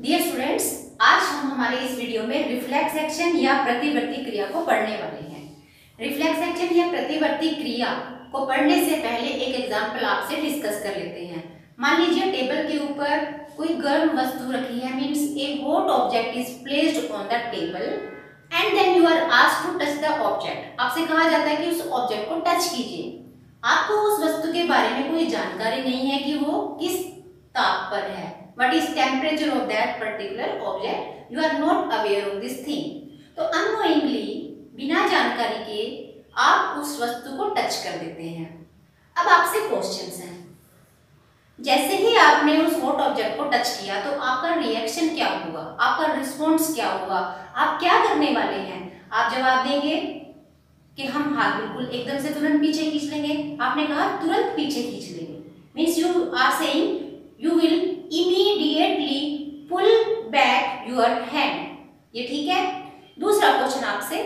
Dear students, आज हम हमारे इस वीडियो में रिफ्लेक्स एक्शन या प्रतिवर्ती क्रिया को पढ़ने वाले हैं। रिफ्लेक्स एक्शन या प्रतिवर्ती क्रिया को पढ़ने से पहले एक एग्जांपल आपसे डिस्कस कर लेते हैं। मान लीजिए टेबल के ऊपर कोई गर्म वस्तु रखी है, means a hot object is placed on the table and then you are asked to touch the object. आपसे कहा जाता है कि उस ऑब्जेक्ट को टच कीजिए। आपको उस वस्तु के बारे में कोई जानकारी नहीं है कि वो किस ताप पर है, what is temperature of that particular object, you are not aware of this thing। तो unknowingly, बिना जानकारी के आप उस वस्तु को टच कर देते हैं। अब आपसे क्वेश्चंस हैं, जैसे ही आपने उस हॉट ऑब्जेक्ट को टच किया तो आपका रिएक्शन क्या होगा, आपका रिस्पॉन्स क्या होगा, आप क्या करने वाले हैं? आप जवाब देंगे कि हम हाथ बिल्कुल एकदम से तुरंत पीछे खींच लेंगे। आपने कहा तुरंत पीछे खींच लेंगे, means you are saying you will immediately pull back your hand। ये ठीक है। दूसरा क्वेश्चन आपसे,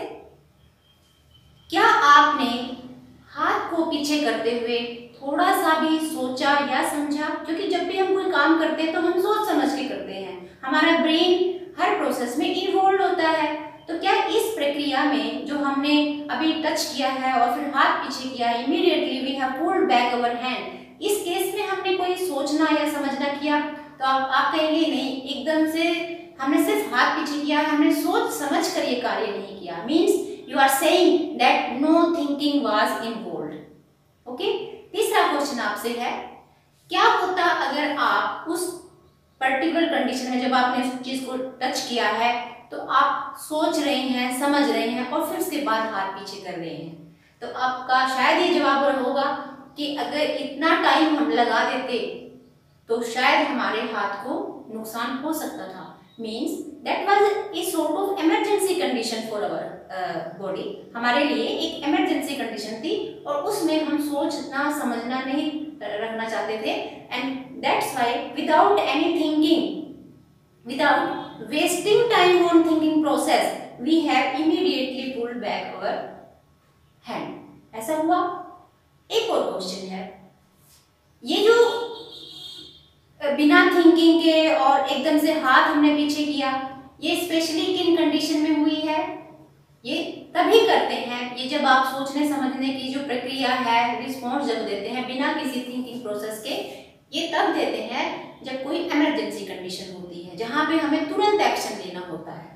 क्या आपने हाथ को पीछे करते हुए थोड़ा सा भी सोचा या समझा? क्योंकि जब भी हम कोई काम करते हैं तो हम सोच समझ के करते हैं, हमारा ब्रेन हर प्रोसेस में इन्वॉल्व होता है। तो क्या इस प्रक्रिया में जो हमने अभी टच किया है और फिर हाथ पीछे किया, immediately we have pulled back our hand, इस केस में हमने कोई सोचना या समझना किया? तो आप कहेंगे नहीं, एकदम से हमने सिर्फ हाथ पीछे किया, हमने सोच समझ कर ये कार्य नहीं किया। Means you are saying that no thinking was involved. Okay. तीसरा क्वेश्चन आपसे है, क्या होता अगर आप उस पर्टिकुलर कंडीशन में, जब आपने उस चीज को टच किया है तो आप सोच रहे हैं, समझ रहे हैं और फिर उसके बाद हाथ पीछे कर रहे हैं? तो आपका शायद ये जवाब होगा कि अगर इतना टाइम हम लगा देते तो शायद हमारे हाथ को नुकसान हो सकता था। Means that was a sort of emergency condition for our body. हमारे लिए एक इमरजेंसी कंडीशन थी और उसमें हम सोचना समझना नहीं रखना चाहते थे, and that's why without any thinking, without wasting time on thinking process, we have immediately pulled back our hand. ऐसा हुआ। एक और क्वेश्चन है, ये जो बिना थिंकिंग के और एकदम से हाथ हमने पीछे किया, ये स्पेशली किन कंडीशन में हुई है? ये तभी करते हैं, ये जब आप सोचने समझने की जो प्रक्रिया है, रिस्पॉन्स जब देते हैं बिना किसी थिंकिंग प्रोसेस के, ये तब देते हैं जब कोई इमरजेंसी कंडीशन होती है, जहां पे हमें तुरंत एक्शन लेना होता है।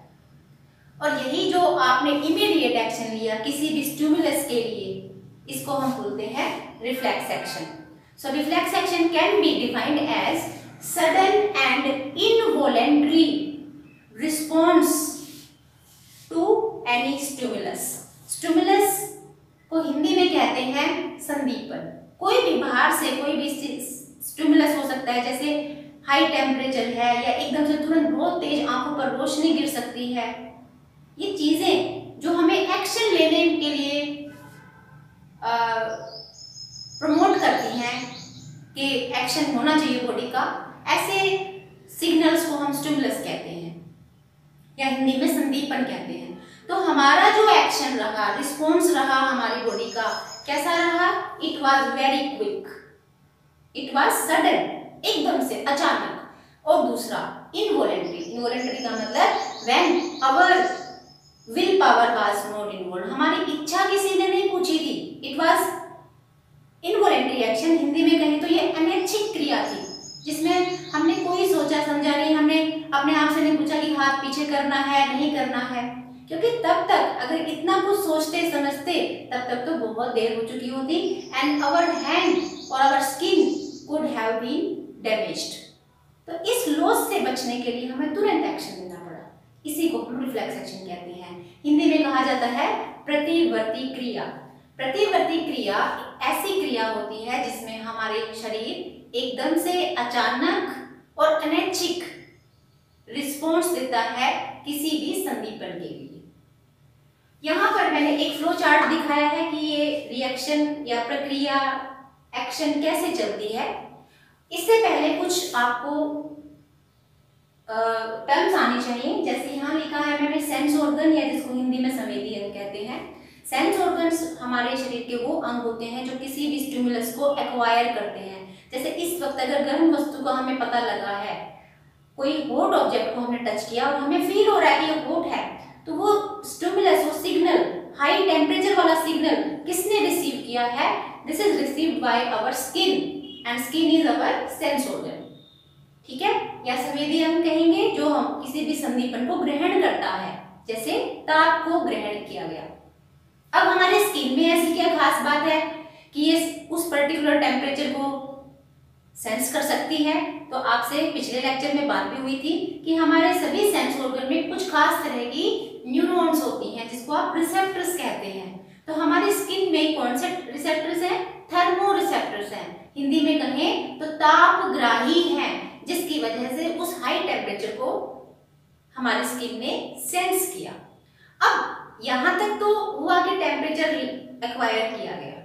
और यही जो आपने इमीडिएट एक्शन लिया किसी भी स्टिमुलस के लिए, इसको हम बोलते हैं reflex action. So reflex action can be defined as sudden and involuntary response to any stimulus. Stimulus को हिंदी में कहते हैं संदीपन। कोई भी बाहर से कोई भी स्टिमुलस हो सकता है, जैसे हाई टेम्परेचर है या एकदम से तुरंत बहुत तेज आंखों पर रोशनी गिर सकती है। ये चीजें जो हमें एक्शन लेने के लिए प्रमोट करती हैं कि एक्शन होना चाहिए बॉडी का, ऐसे सिग्नल्स को हम स्टिमुलस कहते हैं या हिंदी में संदीपन कहते हैं। तो हमारा जो एक्शन रहा, रिस्पॉन्स रहा हमारी बॉडी का, कैसा रहा? It was very quick, it was sudden, एकदम से अचानक। और दूसरा इनवॉलेंटरी। इनवॉलेंटरी का मतलब when our will power was not involve, हमारी इच्छा किसी ने नहीं पूछी थी। It was involuntary action. Hindi में कहें तो ये अनैच्छिक क्रिया थी, जिसमें हमने कोई सोचा समझा नहीं, हमने अपने आप से नहीं पूछा कि हाथ पीछे करना है नहीं करना है, क्योंकि तब तक अगर इतना कुछ सोचते समझते तब तक तो बहुत देर हो चुकी होती, एंड आवर हैंड और our skin could have been damaged. तो इस लॉस से बचने के लिए हमें तुरंत एक्शन लेना पड़ा। इसी को हम रिफ्लेक्स एक्शन कहते हैं। हिंदी में कहा जाता है प्रतिवर्ती क्रिया। प्रतिवर्ती क्रिया ऐसी क्रिया होती है जिसमें हमारे शरीर एकदम से अचानक और अनैच्छिक रिस्पॉन्स देता है किसी भी संदीपन के लिए। यहाँ पर मैंने एक फ्लो चार्ट दिखाया है कि ये रिएक्शन या प्रक्रिया एक्शन कैसे चलती है। इससे पहले कुछ आपको टर्म्स आनी चाहिए। जैसे यहाँ लिखा है मैंने सेंस ऑर्गन, या जिसको हिंदी में संवेदी अंग कहते हैं। सेंस ऑर्गन्स हमारे शरीर के वो अंग होते हैं जो किसी भी स्टिमुलस को एक्वायर करते हैं। जैसे इस वक्त अगर गर्म वस्तु का हमें पता लगा है कोई हॉट ऑब्जेक्ट को हमने टच किया और हमें फील हो रहा है कि ये हॉट है, तो वो स्टिमुलस, वो सिग्नल, हाई टेम्परेचर वाला सिग्नल किसने रिसीव किया है? This is received by our skin and skin is our sense organ. ठीक है, या संवेदी अंग कहेंगे जो हम किसी भी संदीपन को ग्रहण करता है, जैसे ताप को ग्रहण किया गया। अब हमारे स्किन में ऐसी क्या खास बात है कि ये उस पर्टिकुलर टेम्परेचर को सेंस कर सकती है? तो आपसे पिछले लेक्चर में बात भी हुई थी कि हमारे सभी सेंस ऑर्गन में कुछ खास तरह की न्यूरॉन्स होती हैं जिसको आप रिसेप्टर्स कहते हैं। तो हमारी स्किन में कौन से रिसेप्टर्स हैं? थर्मो रिसेप्टर्स हैं। हिंदी में कहें तो तापग्राही हैं, जिसकी वजह से उस हाई टेम्परेचर को हमारी स्किन ने सेंस किया। अब यहां तक तो हुआ कि टेम्परेचर एक्वायर किया गया,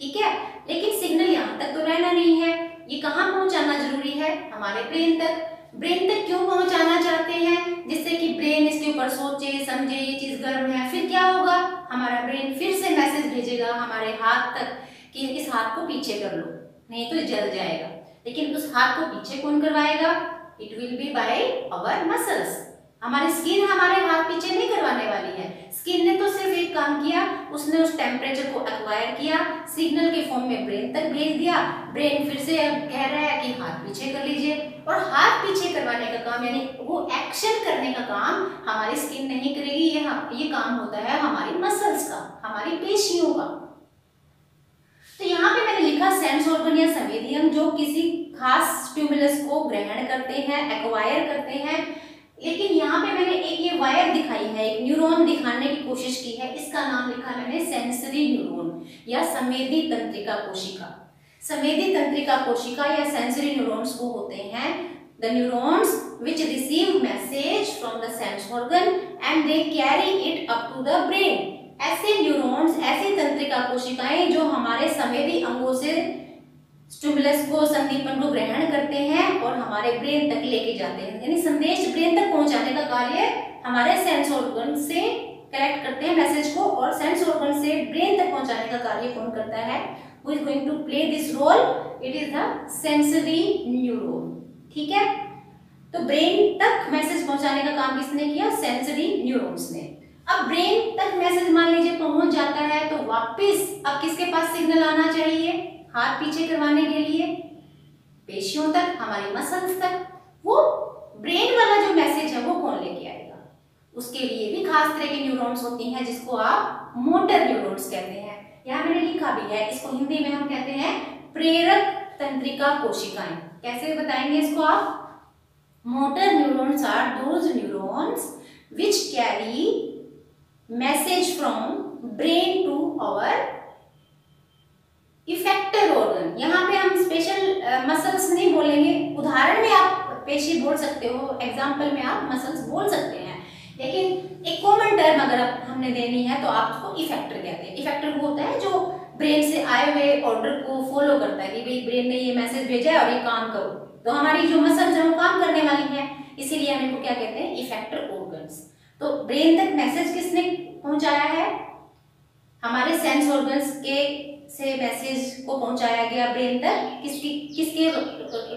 ठीक है, लेकिन सिग्नल यहां तक तो रहना नहीं है, ये कहां पहुंचाना जरूरी है? हमारे ब्रेन तक। ब्रेन तक क्यों पहुंचाना चाहते हैं? जिससे कि ब्रेन इसके ऊपर सोचे समझे ये चीज गर्म है, फिर क्या होगा? हमारा ब्रेन फिर से मैसेज भेजेगा हमारे हाथ तक कि इस हाथ को पीछे कर लो, नहीं तो जल जाएगा। लेकिन उस हाथ को पीछे कौन करवाएगा? It will be by our muscles. हमारी स्किन हमारे हाथ पीछे नहीं करवाने वाली है। स्किन ने तो सिर्फ एक काम किया, उसने उस टेम्परेचर को एक्वायर किया, सिग्नल के फॉर्म में ब्रेन तक भेज दिया। ब्रेन फिर से कह रहा है कि हाथ पीछे कर लीजिए, और हाथ पीछे करवाने का काम यानी वो एक्शन करने का काम हमारी स्किन नहीं करेगी, ये काम होता है हमारी मसल्स का, हमारी पेशियों का। तो यहाँ पे मैंने लिखा सेंस ऑर्गन या संवेदी अंग जो किसी खास स्टिमुलस को ग्रहण करते हैं, एक्वायर करते हैं। लेकिन यहाँ पे मैंने एक ये वायर दिखाई है, एक न्यूरॉन दिखाने की कोशिश की है, इसका नाम लिखा मैंने सेंसरी न्यूरॉन या संवेदी तंत्रिका कोशिका। संवेदी तंत्रिका कोशिका या सेंसरी न्यूरॉन्स को होते हैं the neurons which receive message from the sense organ and they carry it up to the brain। ऐसे न्यूरॉन्स, ऐसी तंत्रिका कोशिकाएं जो हमारे संवेदी अंगों से स्टिमुलस को, संदीपन को ग्रहण करते हैं और हमारे ब्रेन तक लेके जाते हैं, यानी संदेश ब्रेन तक पहुंचाने का कार्य हमारे सेंस ऑर्गन से कलेक्ट करते हैं मैसेज को, और सेंस ऑर्गन से ब्रेन तक पहुंचाने का कार्य कौन करता है? Who is going to play this role? It is the sensory neuron. ठीक है, तो ब्रेन तक मैसेज पहुंचाने का काम किसने किया? सेंसरी न्यूरॉन्स ने। अब ब्रेन तक मैसेज मान लीजिए पहुंच जाता है, तो वापस अब किसके पास सिग्नल आना चाहिए हाथ पीछे करवाने के लिए? पेशियों तक, हमारी मसल्स तक। वो ब्रेन वाला जो मैसेज है वो कौन लेके आएगा? उसके लिए भी खास तरह की न्यूरॉन्स होती हैं जिसको आप मोटर न्यूरॉन्स कहते हैं। यहाँ मैंने लिखा भी है, इसको हिंदी में हम कहते हैं प्रेरक तंत्रिका कोशिकाएं। कैसे बताएंगे इसको आप? Motor neurons are those neurons which carry message from brain to our effector organ. यहाँ पे हम स्पेशल मसल्स नहीं बोलेंगे, उदाहरण में आप पेशी बोल सकते हो, एग्जाम्पल में आप मसल्स बोल सकते हैं, लेकिन एक कॉमन टर्म अगर हमने देनी है तो आप उसको इफेक्टर कहते हैं। इफेक्टर वो होता है जो ब्रेन से आए हुए ऑर्डर को फॉलो करता है कि भाई ब्रेन ने ये मैसेज भेजा है और ये काम करो, तो हमारी जो मसल्स है वो काम करने वाली है, इसीलिए हम इनको क्या कहते हैं? Effector organs. तो ब्रेन तक मैसेज किसने पहुंचाया है? हमारे सेंस ऑर्गन्स के से मैसेज को पहुंचाया गया ब्रेन तक। किसके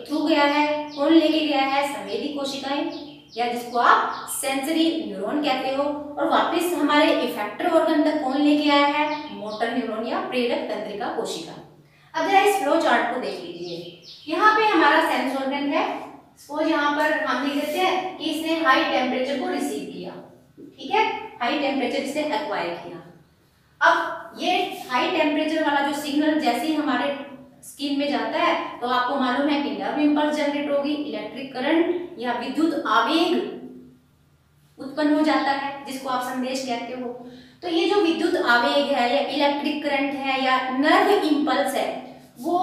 थ्रू गया है? कौन लेके गया है? संवेदी कोशिकाएं, या जिसको आप सेंसरी न्यूरॉन कहते हो। और वापस हमारे इफेक्टर ऑर्गन तक कौन लेके आया है? मोटर न्यूरॉन या प्रेरक तंत्रिका कोशिका। अब जरा इस फ्लो चार्ट को देख लीजिए। यहाँ पे हमारा सेंस ऑर्गन है, सपोज यहाँ पर हम लिख देते हैं कि इसने हाई टेम्परेचर को रिसीव किया, ठीक है, हाई टेम्परेचर इसने एक्वायर किया। अब ये हाई टेम्परेचर वाला जो सिग्नल जैसे ही हमारे स्किन में जाता है तो आपको मालूम है कि नर्व इंपल्स जनरेट होगी, इलेक्ट्रिक करंट या विद्युत आवेग उत्पन्न हो जाता है जिसको आप संदेश कहते हो। तो ये जो विद्युत आवेग है या इलेक्ट्रिक करंट है या नर्व इंपल्स है वो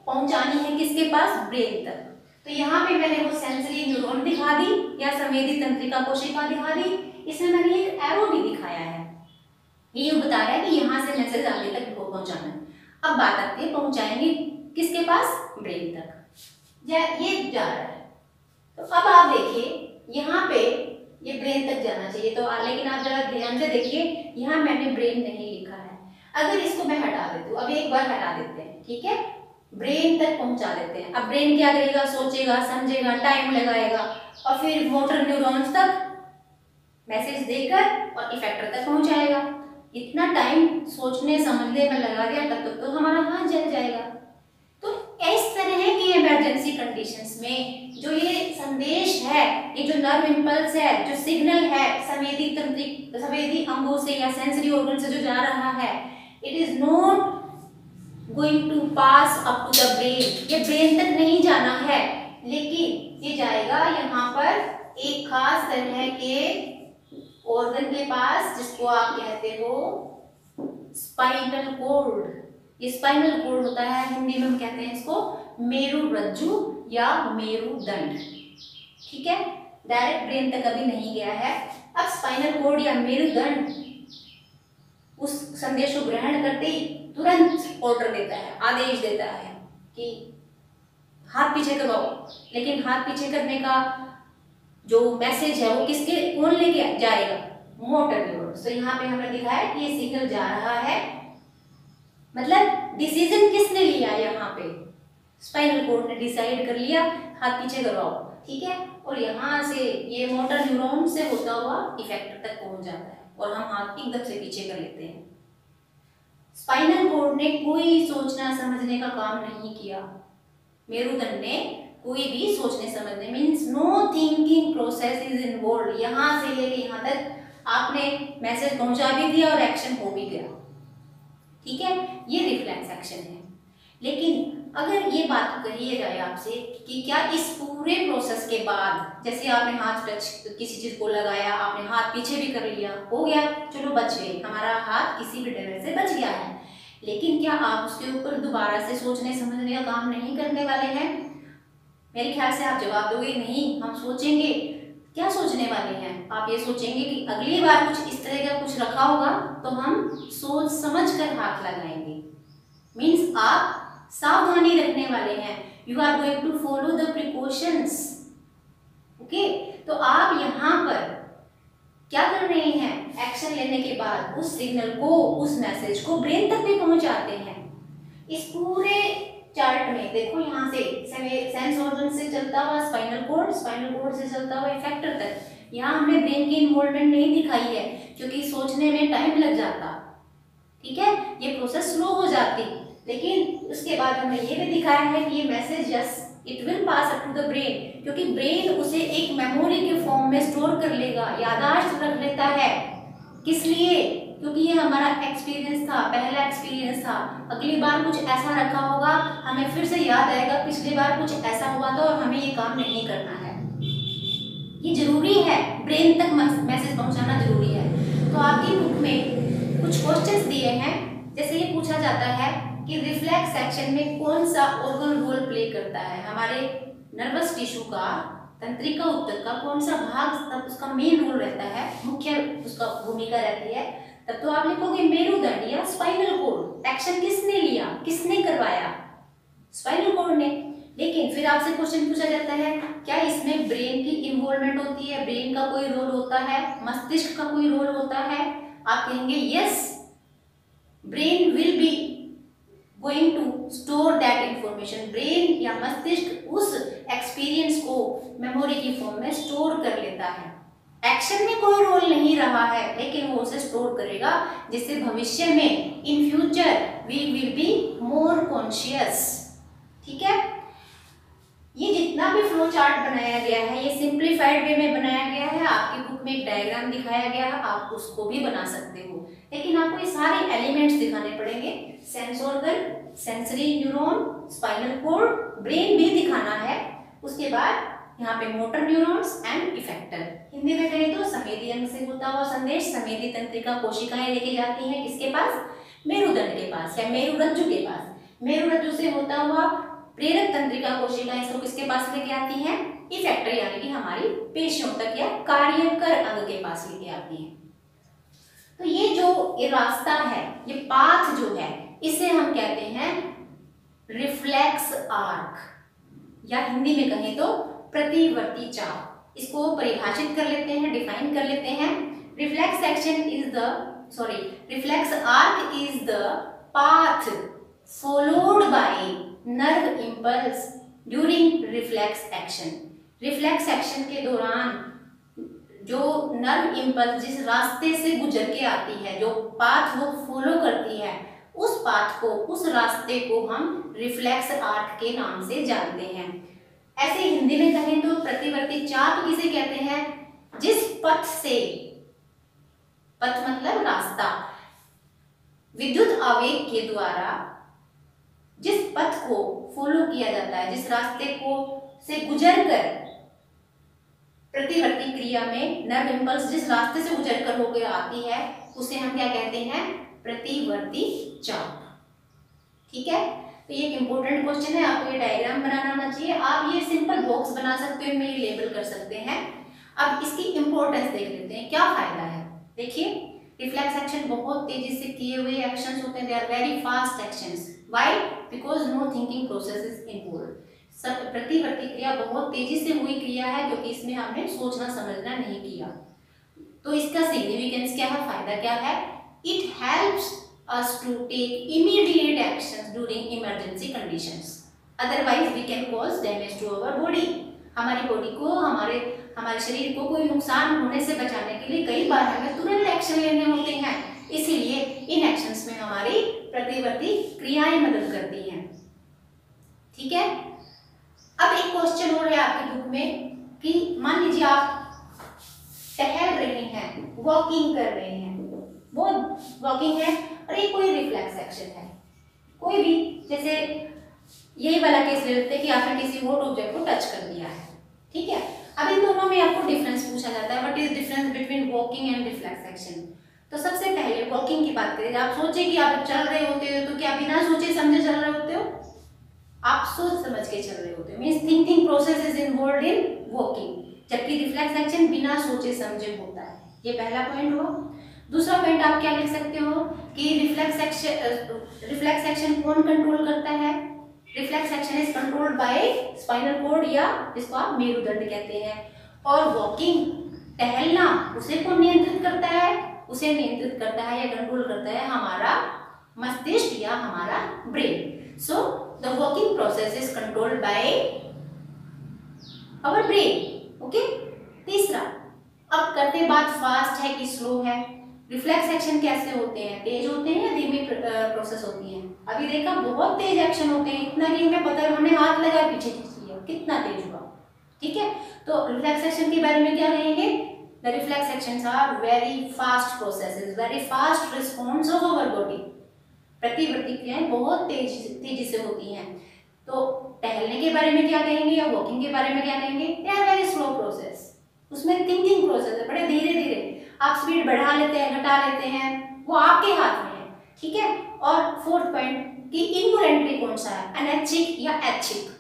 पहुंचानी है किसके पास? ब्रेन तक। तो यहाँ पे मैंने वो सेंसरी न्यूरॉन दिखा दी या संवेदी तंत्रिका कोशिका दिखा दी, इसमें मैंने एक एरो भी दिखाया है, ये बता रहा है कि यहाँ से मैसेज आगे तक पहुंचाना है। अब बात आती है पहुंचाएंगे किसके पास? ब्रेन तक। या ये जा रहा है, तो अब आप देखिए यहाँ पे ये ब्रेन तक जाना चाहिए, तो लेकिन आप जरा ध्यान से देखिए यहाँ मैंने ब्रेन नहीं लिखा है। अगर इसको मैं हटा देती हूँ, अब एक बार हटा देते हैं, ठीक है, ब्रेन तक पहुंचा देते हैं। अब ब्रेन क्या करेगा, सोचेगा, समझेगा, टाइम लगाएगा और फिर मोटर न्यूरॉन्स तक मैसेज देकर और इफेक्टर तक पहुंचाएगा। इतना टाइम सोचने समझने में लगा दिया तब तक तो हमारा हाथ जल जाएगा। तो इस तरह की इमरजेंसी कंडीशंस में जो ये संदेश है, ये जो नर्व इम्पल्स है, जो सिग्नल है संवेदी अंगों से या सेंसरी ऑर्गन से जो जा रहा है, it is not going to pass up to the brain. ये ब्रेन तक नहीं जाना है, लेकिन ये जाएगा यहाँ पर एक खास तरह के ऑर्गन के पास जिसको आप कहते हो स्पाइनल कॉर्ड। ये स्पाइनल कॉर्ड होता है, हिंदी में हम कहते हैं इसको मेरुरज्जु या मेरुदंड। ठीक है, डायरेक्ट ब्रेन तक अभी नहीं गया है। अब स्पाइनल कॉर्ड या मेरुदंड उस संदेश को ग्रहण करते ही तुरंत ऑर्डर देता है, आदेश देता है कि हाथ पीछे करवाओ। लेकिन हाथ पीछे करने का जो मैसेज है वो कौन लेके जाएगा, मोटर न्यूरॉन। तो यहाँ पे हमने दिखाया कि ये सिग्नल जा रहा है, मतलब डिसीजन किसने लिया, यहाँ पे स्पाइनल कॉर्ड ने डिसाइड कर लिया हाथ पीछे करवाओ। ठीक है, और यहाँ से ये मोटर न्यूरॉन से होता हुआ इफेक्टर तक पहुंच जाता है और हम हाथ एकदम से पीछे कर लेते हैं। स्पाइनल कॉर्ड ने कोई सोचना समझने का काम नहीं किया, मेरुदंड ने कोई भी सोचने समझने, means no thinking process is involve. यहाँ से लेके यहाँ तक आपने मैसेज पहुंचा भी दिया और एक्शन हो भी गया। ठीक है, ये रिफ्लेक्स एक्शन है। लेकिन अगर ये बात कही जाए आपसे कि क्या इस पूरे प्रोसेस के बाद, जैसे आपने हाथ टच किसी चीज को लगाया, आपने हाथ पीछे भी कर लिया, हो गया, चलो बच गए, हमारा हाथ किसी भी डर से बच गया है, लेकिन क्या आप उसके ऊपर दोबारा से सोचने समझने का काम नहीं करने वाले हैं? मेरे ख्याल से आप जवाब दोगे नहीं, हम सोचेंगे। क्या सोचने वाले हैं? आप ये सोचेंगे कि अगली बार कुछ इस तरह का कुछ रखा होगा तो हम सोच समझ कर हाथ लगाएंगे। मीन्स आप सावधानी रखने वाले हैं, you are going to follow the precautions. Okay, तो आप यहाँ पर क्या कर रहे हैं, एक्शन लेने के बाद उस सिग्नल को, उस मैसेज को ब्रेन तक भी पहुंचाते हैं। इस पूरे चार्ट में देखो, यहाँ से सेंस ऑर्गन से चलता हुआ स्पाइनल कॉर्ड, स्पाइनल कॉर्ड से चलता हुआ इफेक्टर तक, यहाँ हमने ब्रेन की इन्वॉल्वमेंट नहीं दिखाई है क्योंकि सोचने में टाइम लग जाता। ठीक है, ये प्रोसेस स्लो हो जाती, लेकिन उसके बाद हमने ये भी दिखाया है कि ये message yes it will pass up to the brain, क्योंकि ब्रेन उसे एक मेमोरी के फॉर्म में स्टोर कर लेगा, याददाश्त रख लेता है। किस लिए? क्योंकि ये हमारा एक्सपीरियंस था, पहला एक्सपीरियंस था। अगली बार कुछ ऐसा रखा होगा, हमें फिर से याद आएगा पिछली बार कुछ ऐसा हुआ था और हमें ये काम नहीं करना है। ये जरूरी है, ब्रेन तक मैसेज पहुंचाना जरूरी है। तो आपकी बुक में कुछ क्वेश्चंस दिए हैं, जैसे ये पूछा जाता है कि रिफ्लेक्स एक्शन में कौन सा ऑर्गन रोल प्ले करता है, हमारे नर्वस टिश्यू का, तंत्रिका ऊतक का कौन सा भाग उसका मेन रोल रहता है, मुख्य उसका भूमिका रहती है। तब तो आप लिखोगे मेरुदंड या स्पाइनल कॉर्ड। एक्शन किसने लिया, किसने करवाया? स्पाइनल कॉर्ड ने। लेकिन फिर आपसे क्वेश्चन पूछा जाता है क्या इसमें ब्रेन की इन्वॉल्वमेंट होती है, ब्रेन का कोई रोल होता है, मस्तिष्क का कोई रोल होता है? आप कहेंगे yes, brain will be going to store that information. Brain या मस्तिष्क उस एक्सपीरियंस को मेमोरी की फॉर्म में स्टोर कर लेता है। एक्शन में कोई रोल नहीं रहा है, लेकिन वो उसे स्टोर करेगा, जिससे भविष्य में in future we will be more conscious. ठीक है, ये जितना भी फ्लो चार्ट बनाया गया है ये सिंप्लीफाइड वे में बनाया गया है। आपकी बुक में एक डायग्राम दिखाया गया है, आप उसको भी बना सकते हो, लेकिन आपको ये सारे एलिमेंट्स दिखाने पड़ेंगे। Sense organ, sensory neuron, spinal cord, brain भी दिखाना है। उसके बाद यहाँ पे motor neurons and effector. Hindi में कहें तो संवेदी अंग से होता हुआ संदेश संवेदी तंत्रिका कोशिकाएं लेके जाती हैं किसके पास? मेरुदंड के पास या मेरुरज्जु के पास। मेरुरज्जु से होता हुआ प्रेरक तंत्रिका कोशिकाएं इसको किसके पास लेके आती हैं? इफेक्टर यानी कि हमारी पेशियों तक या कार्यकर अंग के पास लेके आती हैं। तो ये जो ये रास्ता है, ये पाथ जो है, इसे हम कहते हैं रिफ्लेक्स आर्क, या हिंदी में कहें तो प्रतिवर्ती चाप। इसको परिभाषित कर लेते हैं, डिफाइन कर लेते हैं। Reflex action is the reflex arc is the path followed by nerve impulse during reflex action. Reflex action के दौरान जो नर्व इम्पल्स जिस रास्ते से गुजर के आती है, जो पाथ वो फॉलो करती है, उस पाथ को, उस रास्ते को हम रिफ्लेक्स आर्क के नाम से जानते हैं। ऐसे हिंदी में कहें तो प्रतिवर्ती चाप किसे कहते हैं? जिस पथ से, पथ मतलब रास्ता, विद्युत आवेग के द्वारा जिस पथ को फॉलो किया जाता है, जिस रास्ते को से गुजर कर प्रतिवर्ती क्रिया में नर्व इम्पल्स जिस रास्ते से गुजर कर होकर आती है, उसे हम क्या कहते हैं? प्रतिवर्ती चाप। ठीक है, तो ये एक इंपॉर्टेंट क्वेश्चन है, आपको ये डायग्राम बनाना आना चाहिए। आप ये सिंपल बॉक्स बना सकते हो, में लेबल कर सकते हैं। अब इसकी इंपॉर्टेंस देख लेते हैं, क्या फायदा है। देखिए, रिफ्लेक्स एक्शन बहुत तेजी से किए हुए एक्शंस होते हैं, they are very fast actions. Why? Because no thinking process is involved. प्रतिवर्ती क्रिया बहुत तेजी से हुई क्रिया है, क्योंकि इसमें हमने सोचना समझना नहीं किया। तो इसका सिग्निफिकेंस क्या है, फायदा क्या है? It helps us to take immediate actions during emergency conditions, otherwise we can cause damage to our body। हमारी बॉडी को, हमारे शरीर को कोई नुकसान होने से बचाने के लिए कई बार हमें तुरंत एक्शन लेने होते हैं, इसीलिए इन एक्शंस में हमारी प्रतिवर्ती क्रियाएं मदद करती हैं। ठीक है, अब एक क्वेश्चन हो रहा है आपके बुक में कि मान लीजिए आप टहल रहे हैं, वॉकिंग कर रहे हैं, वो वॉकिंग है और ये कोई रिफ्लेक्स एक्शन है, कोई भी, जैसे यही वाला केस ले लेते हैं कि आपने किसी हॉट ऑब्जेक्ट को टच कर दिया है। ठीक है, अब इन दोनों में आपको डिफरेंस पूछा जाता है, what is difference between walking and reflex action. तो सबसे पहले वॉकिंग की बात करें। आप सोचे कि आप चल रहे होते हो, तो क्या बिना सोचे समझे चल रहे होते हो? आप सोच समझ के चल रहे होते हो, means thinking process is involved in walking, जबकि रिफ्लेक्स एक्शन बिना सोचे समझे होता है। ये पहला पॉइंट हुआ। दूसरा पॉइंट आप क्या लिख सकते हो कि रिफ्लेक्स एक्शन कौन कंट्रोल करता है? Reflex action is controlled by spinal cord, या जिसको आप मेरुदंड कहते हैं। और वॉकिंग, टहलना, उसे कौन नियंत्रित करता है? उसे नियंत्रित करता है या कंट्रोल करता है हमारा मस्तिष्क या हमारा brain. So the walking process is controlled by our brain. Okay. तीसरा, अब करते बात फास्ट है कि स्लो है। रिफ्लेक्स एक्शन कैसे होते हैं? तेज होते हैं या धीमी प्रोसेस होती है? अभी देखा, बहुत तेज एक्शन होते हैं, इतना कि हमें पता है, हमने हाथ लगा पीछे खींच लिया, कितना तेज हुआ। ठीक है, तो रिफ्लेक्स एक्शन के बारे में क्या कहेंगे? The reflex actions are very fast processes, very fast response of our body. प्रतिवर्ती क्रियाएं बहुत तेजी से होती हैं। तो टहलने के बारे में क्या कहेंगे या वॉकिंग के बारे में क्या कहेंगे? They are very slow process, उसमें थिंकिंग प्रोसेस है, बड़े धीरे धीरे आप स्पीड बढ़ा लेते हैं, घटा लेते हैं, वो आपके हाथ में है। ठीक है, और फोर्थ पॉइंट कि इनवॉलेंट्री कौन सा है, अनैच्छिक या ऐच्छिक?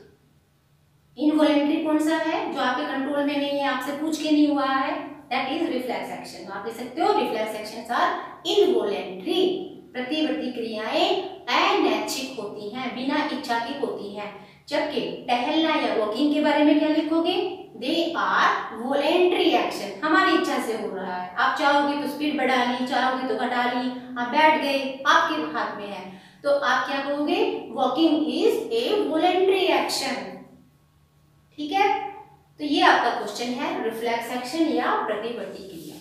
इनवॉलेंट्री कौन सा है जो आपके कंट्रोल में नहीं है, आपसे पूछ के नहीं हुआ है? That is reflex action. आप लिख सकते हो रिफ्लेक्स एक्शंस आर इनवॉलेंट्री। प्रतिवर्ती क्रियाएं अनैच्छिक होती हैं, बिना इच्छा की होती हैं। जबकि टहलना या वॉकिंग के बारे में क्या लिखोगे? दे आर वॉलेंट्री एक्शन, हमारी इच्छा से हो रहा है। आप चाहोगे तो स्पीड बढ़ा ली, चाहोगे तो घटा ली, आप बैठ गए, आपके हाथ में है। तो आप क्या कहोगे? Walking is a voluntary action. ठीक है, तो ये आपका क्वेश्चन है, रिफ्लेक्स एक्शन या प्रतिवर्ती क्रिया।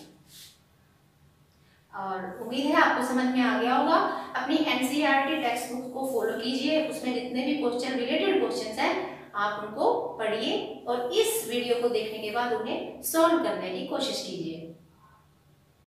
और उम्मीद है आपको समझ में आ गया होगा। अपनी एनसीईआरटी टेक्स्ट बुक को फॉलो कीजिए, उसमें जितने भी क्वेश्चन, रिलेटेड क्वेश्चंस हैं, आप उनको पढ़िए और इस वीडियो को देखने के बाद उन्हें सॉल्व करने की कोशिश कीजिए।